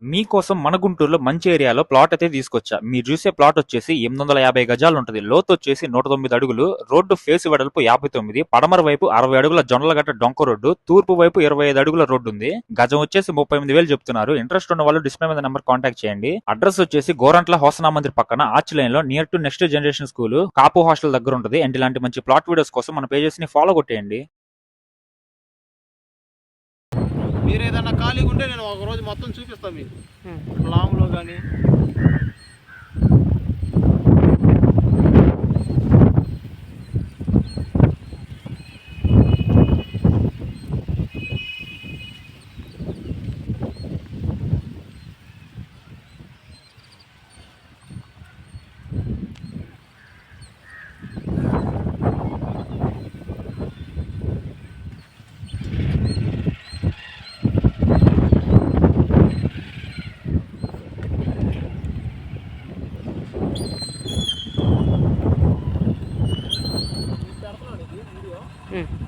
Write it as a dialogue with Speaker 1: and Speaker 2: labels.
Speaker 1: మీకోసం మన గుంటూరులో మంచి ఏరియాలో ప్లాట్ అయితే తీసుకొచ్చా. మీరు చూసే ప్లాట్ వచ్చేసి 850 గజాలు ఉంటుంది. లోతు వచ్చేసి 109 అడుగులు, రోడ్డు ఫేస్ వెడల్పు 59, పడమర వైపు 60 అడుగుల జొన్నలగట్ట డొంక రోడ్డు, తూర్పు వైపు 25 అడుగుల రోడ్డు ఉంది. గజం వచ్చేసి 38,000 చెప్తున్నారు. ఇంట్రెస్ట్ ఉన్న వాళ్ళు డిస్ప్లే మీద నెంబర్ కాంటాక్ట్ చేయండి. అడ్రస్ వచ్చేసి గోరంట్ల హోసనా మందిర్ పక్కన ఆర్చ్ లైన్ లో near to next generation school Kapu hostel దగ్గర ఉంటుంది. అండ్ ఇలాంటి మంచి ప్లాట్ వీడియోస్ కోసం మన పేజెస్ ని ఫాలో కొట్టేయండి.
Speaker 2: మీరు ఏదైనా ఖాళీగా ఉంటే నేను ఒక రోజు మొత్తం చూపిస్తాను మీకు లాంగ్లో కానీ. పెడతాను వీడియో.